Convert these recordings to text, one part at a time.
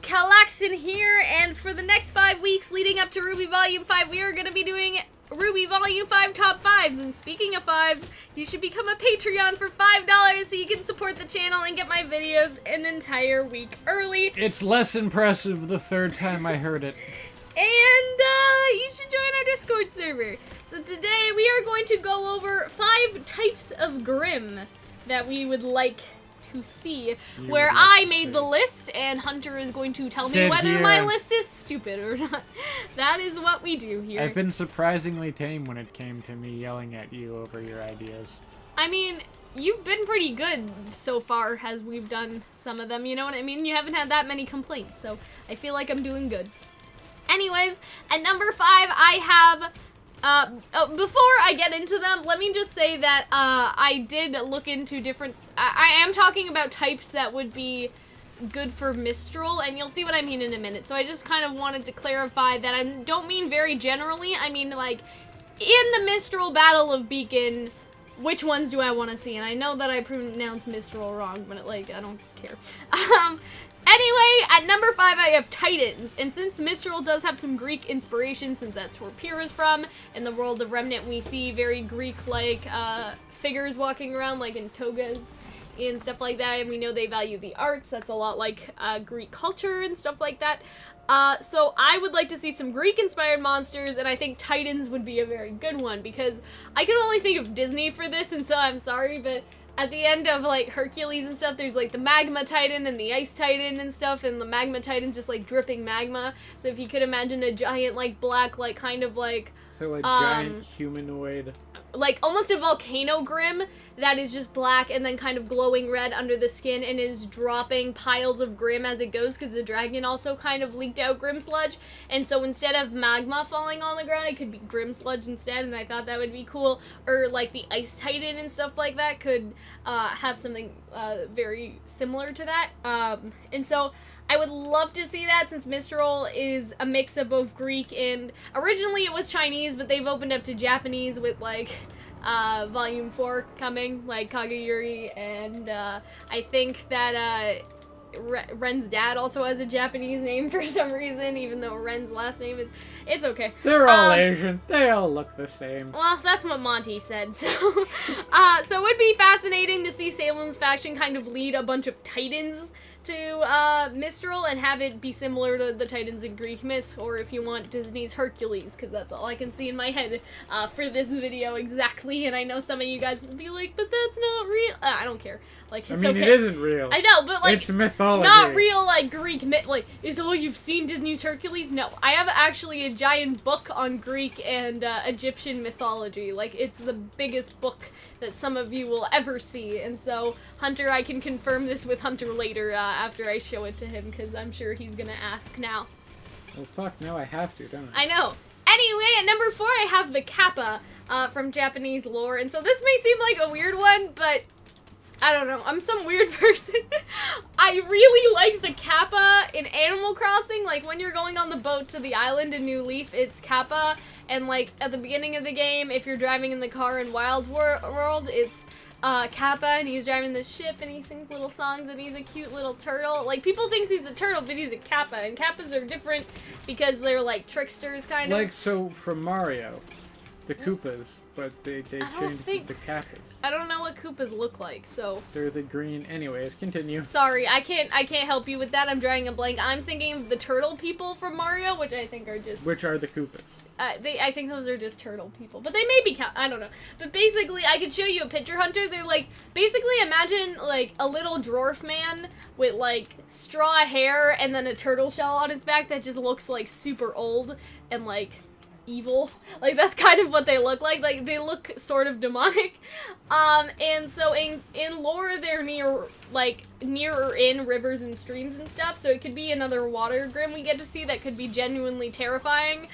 Calxiyn here, and for the next 5 weeks leading up to RWBY Volume 5, we are going to be doing RWBY Volume 5 Top 5s, and speaking of 5s, you should become a Patreon for $5 so you can support the channel and get my videos an entire week early. It's less impressive the third time I heard it. And, you should join our Discord server. So today we are going to go over 5 types of Grimm that we would like to see, where I made the list, and Hunter is going to tell me whether my list is stupid or not. That is what we do here. I've been surprisingly tame when it came to me yelling at you over your ideas. I mean, you've been pretty good so far as we've done some of them, you know what I mean? You haven't had that many complaints, so I feel like I'm doing good. Anyways, at number 5, I have... before I get into them, let me just say that, I did look into different, I am talking about types that would be good for Mistral, and you'll see what I mean in a minute. So I just kind of wanted to clarify that I don't mean very generally, I mean, like, in the Mistral Battle of Beacon, which ones do I want to see? And I know that I pronounced Mistral wrong, but, like, I don't care. Anyway, at number 5, I have Titans, and since Mistral does have some Greek inspiration, since that's where Pyr is from, in the world of Remnant we see very Greek-like figures walking around, like in togas and stuff like that, and we know they value the arts. That's a lot like Greek culture and stuff like that. So I would like to see some Greek-inspired monsters, and I think Titans would be a very good one, because I can only think of Disney for this, and so I'm sorry, but at the end of, like, Hercules and stuff, there's, like, the Magma Titan and the Ice Titan and stuff, and the Magma Titan's just, like, dripping magma. So if you could imagine a giant, like, black, like, kind of, like... So a giant humanoid... Like, almost a volcano Grimm that is just black and then kind of glowing red under the skin and is dropping piles of Grimm as it goes, because the dragon also kind of leaked out Grimm sludge. And so instead of magma falling on the ground, it could be Grimm sludge instead, and I thought that would be cool. Or, like, the Ice Titan and stuff like that could have something very similar to that. And so I would love to see that, since Mistral is a mix of both Greek and... Originally it was Chinese, but they've opened up to Japanese with, like, Volume 4 coming, like Kageyuri, and I think that Ren's dad also has a Japanese name for some reason, even though Ren's last name is... It's okay. They're all Asian. They all look the same. Well, that's what Monty said, so... so it would be fascinating to see Salem's faction kind of lead a bunch of Titans to Mistral and have it be similar to the Titans in Greek myths, or if you want, Disney's Hercules, because that's all I can see in my head for this video exactly, and I know some of you guys will be like, but that's not real. I don't care. Like, it's okay. It isn't real. I know, but, like, it's mythology. Not real, like, Greek myth, like, is all you've seen Disney's Hercules? No, I have actually a giant book on Greek and Egyptian mythology. Like, it's the biggest book that some of you will ever see, and so, Hunter, I can confirm this with Hunter later, after I show it to him, because I'm sure he's gonna ask now. Well, fuck, no, I have to, don't I? I know. Anyway, at number 4, I have the Kappa, from Japanese lore, and so this may seem like a weird one, but I don't know, I'm some weird person. I really like the Kappa in Animal Crossing. Like, when you're going on the boat to the island in New Leaf, it's Kappa, and, like, at the beginning of the game, if you're driving in the car in Wild World, it's Kappa, and he's driving the ship, and he sings little songs, and he's a cute little turtle. Like, people think he's a turtle, but he's a Kappa, and Kappas are different because they're, like, tricksters, kind of. Like, so, from Mario, the Koopas, but they changed the Kappas. I don't know what Koopas look like, so... They're the green... Anyways, continue. Sorry, I can't help you with that, I'm drawing a blank. I'm thinking of the turtle people from Mario, which I think are just... Which are the Koopas? I think those are just turtle people, but they may be I don't know. But basically, I could show you a picture, Hunter. They're like, basically imagine like a little dwarf man with like straw hair and then a turtle shell on his back that just looks like super old and like evil. Like, that's kind of what they look like. Like, they look sort of demonic. And so in lore, they're near or in rivers and streams and stuff, so it could be another water Grimm we get to see that could be genuinely terrifying,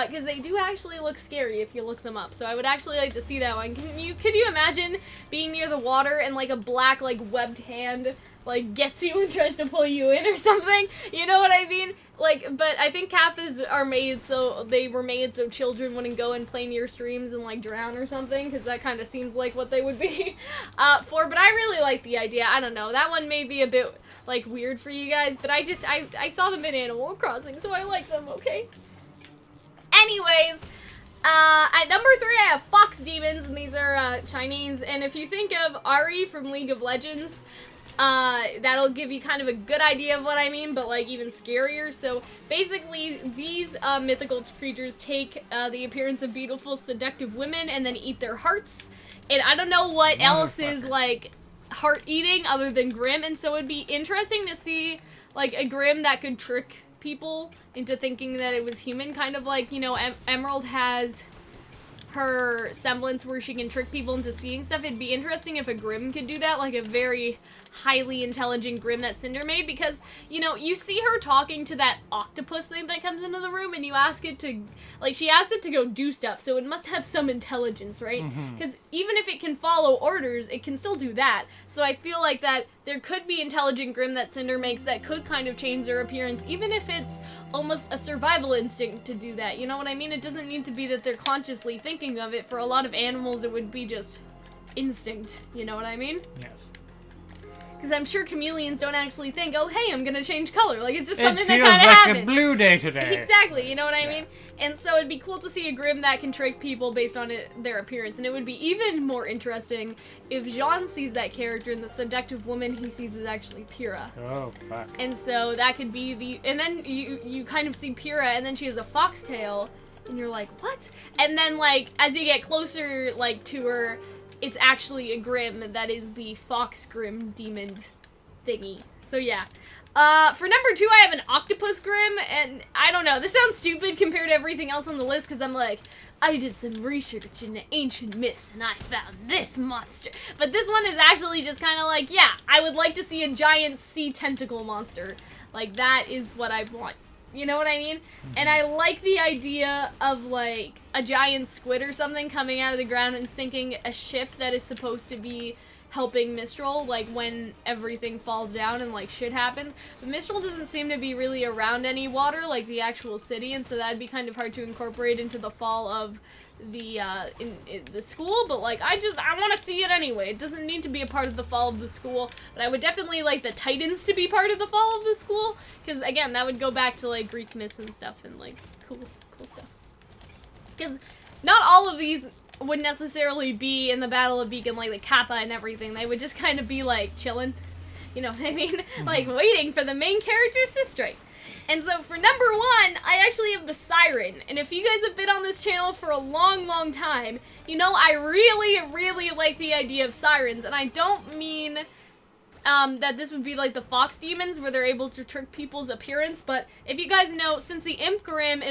because they do actually look scary if you look them up, so I would actually like to see that one. Could you imagine being near the water and, like, a black, like, webbed hand, like, gets you and tries to pull you in or something? You know what I mean? Like, but I think Kappas are made so, they were made so children wouldn't go and play near streams and, like, drown or something, because that kind of seems like what they would be but I really like the idea. I don't know, that one may be a bit like, weird for you guys, but I saw them in Animal Crossing, so I like them, okay? Anyways, at number 3, I have Fox Demons, and these are, Chinese, and if you think of RWBY from League of Legends, that'll give you kind of a good idea of what I mean, but, like, even scarier. So, basically, these, mythical creatures take, the appearance of beautiful, seductive women and then eat their hearts. And I don't know what else is, like, heart-eating other than Grimm, and so it'd be interesting to see, like, a Grimm that could trick people into thinking that it was human, kind of like, you know, Emerald has her semblance where she can trick people into seeing stuff. It'd be interesting if a Grimm could do that, like a very highly intelligent Grimm that Cinder made, because, you know, you see her talking to that octopus thing that comes into the room, and you ask it to, like, she asks it to go do stuff, so it must have some intelligence, right? Because even if it can follow orders, it can still do that. So I feel like that there could be intelligent Grimm that Cinder makes that could kind of change their appearance, even if it's almost a survival instinct to do that. You know what I mean? It doesn't need to be that they're consciously thinking of it. For a lot of animals, it would be just instinct. You know what I mean? Yes. Because I'm sure chameleons don't actually think, oh, hey, I'm going to change color. Like, it's just something that kind of It feels like happens. a blue day today. Exactly, you know what I mean? And so it'd be cool to see a Grimm that can trick people based on their appearance. And it would be even more interesting if Jean sees that character and the seductive woman he sees is actually Pyrrha. Oh, fuck. And so that could be the... And then you kind of see Pyrrha, and then she has a foxtail, and you're like, what? And then, like, as you get closer, like, to her... It's actually a Grimm that is the Fox Grimm demon thingy. So yeah. For number 2, I have an Octopus Grimm, and I don't know, this sounds stupid compared to everything else on the list, because I'm like, I did some research in the ancient myths, and I found this monster. But this one is actually just kind of like, yeah, I would like to see a giant sea tentacle monster. Like, that is what I want. You know what I mean? And I like the idea of, like, a giant squid or something coming out of the ground and sinking a ship that is supposed to be helping Mistral, like, when everything falls down and, like, shit happens. But Mistral doesn't seem to be really around any water, like the actual city, and so that'd be kind of hard to incorporate into the fall of the, in the school, but, like, I want to see it anyway. It doesn't need to be a part of the fall of the school, but I would definitely like the Titans to be part of the fall of the school, because, again, that would go back to, like, Greek myths and stuff, and, like, cool stuff. Because not all of these would necessarily be in the Battle of Beacon, like the Kappa and everything. They would just kind of be, like, chilling, you know what I mean? Like, waiting for the main characters to strike. And so for number 1, I actually have the Siren. And if you guys have been on this channel for a long, long time, you know I really, really like the idea of sirens. And I don't mean that this would be like the Fox Demons, where they're able to trick people's appearance. But if you guys know, since the Imp Grimm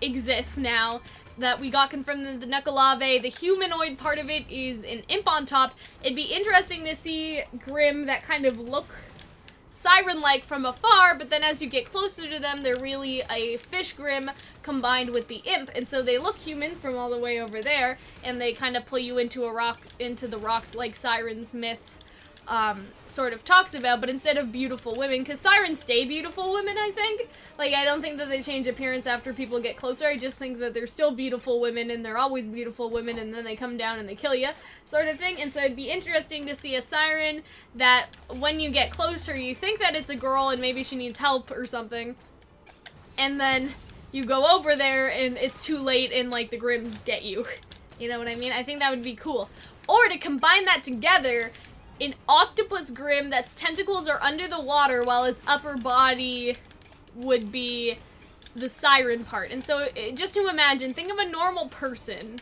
exists now, that we got confirmed in the Nekalave, the humanoid part of it is an imp on top. It'd be interesting to see Grimm that kind of look siren-like from afar, but then as you get closer to them, they're really a fish Grimm combined with the imp, and so they look human from all the way over there, and they kind of pull you into the rocks like Sirens myth sort of talks about, but instead of beautiful women, because sirens stay beautiful women, I think. Like, I don't think that they change appearance after people get closer. I just think that they're still beautiful women, and they're always beautiful women, and then they come down and they kill you, sort of thing. And so it'd be interesting to see a siren that, when you get closer, you think that it's a girl and maybe she needs help or something, and then you go over there and it's too late and, like, the Grimms get you. You know what I mean? I think that would be cool. Or to combine that together, an octopus Grimm that's tentacles are under the water while its upper body would be the siren part. And so, just to imagine, think of a normal person,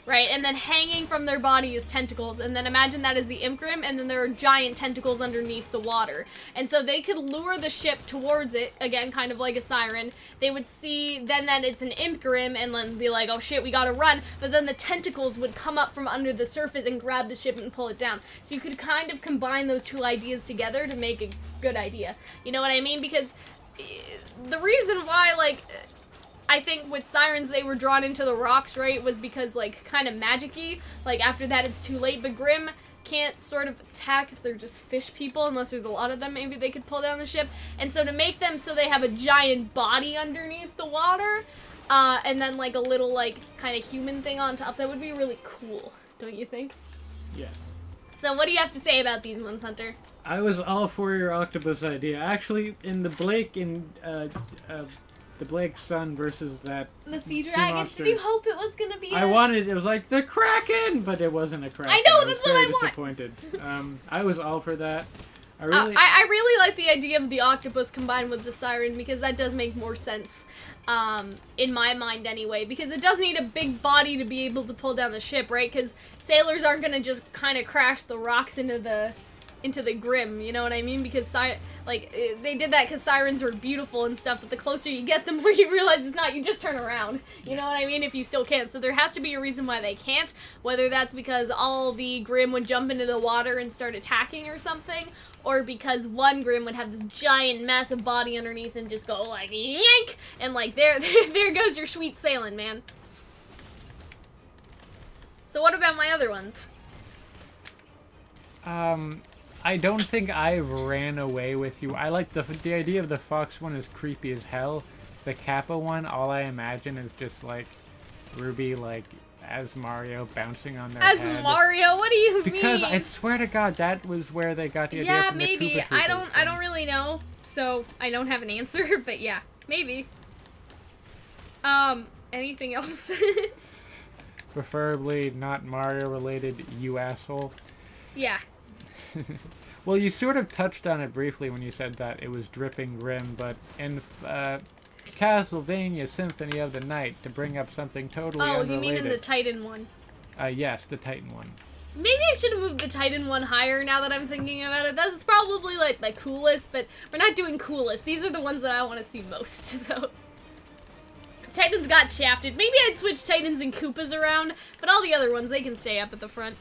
right? And then hanging from their body is tentacles, and then imagine that as the Imp Grimm, and then there are giant tentacles underneath the water. And so they could lure the ship towards it, again, kind of like a siren. They would see then that it's an Imp Grimm, and then be like, oh shit, we gotta run. But then the tentacles would come up from under the surface and grab the ship and pull it down. So you could kind of combine those two ideas together to make a good idea. You know what I mean? Because the reason why, like, I think with sirens they were drawn into the rocks, right, was because, like, kind of magic-y. Like, after that it's too late, but Grimm can't sort of attack if they're just fish people, unless there's a lot of them, maybe they could pull down the ship. And so to make them so they have a giant body underneath the water, and then, like, a little, like, kind of human thing on top, that would be really cool, don't you think? Yeah. So what do you have to say about these ones, Hunter? I was all for your octopus idea. Actually, in the Blake the Blake's son versus that The sea dragon. monster, Did you hope it was gonna be? it was like the Kraken, but it wasn't a Kraken. I know, was that's what very I want. disappointed. I was all for that. I really like the idea of the octopus combined with the siren because that does make more sense, in my mind anyway. Because it does need a big body to be able to pull down the ship, right? Because sailors aren't gonna just kind of crash the rocks into the Grimm, you know what I mean? Because they did that because sirens were beautiful and stuff, but the closer you get, the more you realize it's not. You just turn around, you know what I mean? If you still can. So there has to be a reason why they can't, whether that's because all the Grimm would jump into the water and start attacking or something, or because one Grimm would have this giant, massive body underneath and just go like, yank! And like, there goes your sweet sailing, man. So what about my other ones? I don't think I ran away with you. I like the idea of the fox one is creepy as hell. The Kappa one, all I imagine is just like RWBY like as Mario bouncing on their head. As Mario? What do you mean? Because I swear to God, that was where they got the idea from the maybe. Koopa Troopers I don't really know, so I don't have an answer, but yeah, maybe. Anything else? Preferably not Mario related, you asshole. Yeah. Well, you sort of touched on it briefly when you said that it was dripping Grimm, but in Castlevania Symphony of the Night, to bring up something totally unrelated. You mean in the Titan one? Yes, the Titan one. Maybe I should have moved the Titan one higher now that I'm thinking about it. That's probably like the coolest, but we're not doing coolest. These are the ones that I want to see most, so... Titans got shafted. Maybe I'd switch Titans and Koopas around, but all the other ones, they can stay up at the front.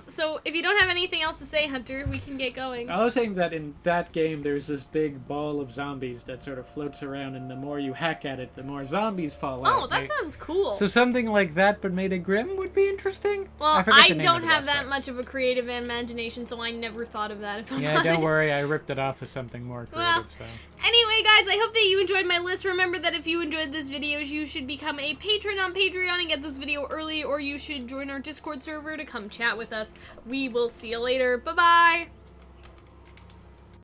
So if you don't have anything else to say, Hunter, we can get going. I was saying that in that game, there's this big ball of zombies that sort of floats around, and the more you hack at it, the more zombies fall out. Oh, that sounds cool. So something like that, but made a Grimm, would be interesting? Well, I don't have that much of a creative imagination, so I never thought of that, if I'm honest. Don't worry, I ripped it off as something more creative, so... Anyway, guys, I hope that you enjoyed my list. Remember that if you enjoyed this video, you should become a patron on Patreon and get this video early, or you should join our Discord server to come chat with us. We will see you later. Bye-bye!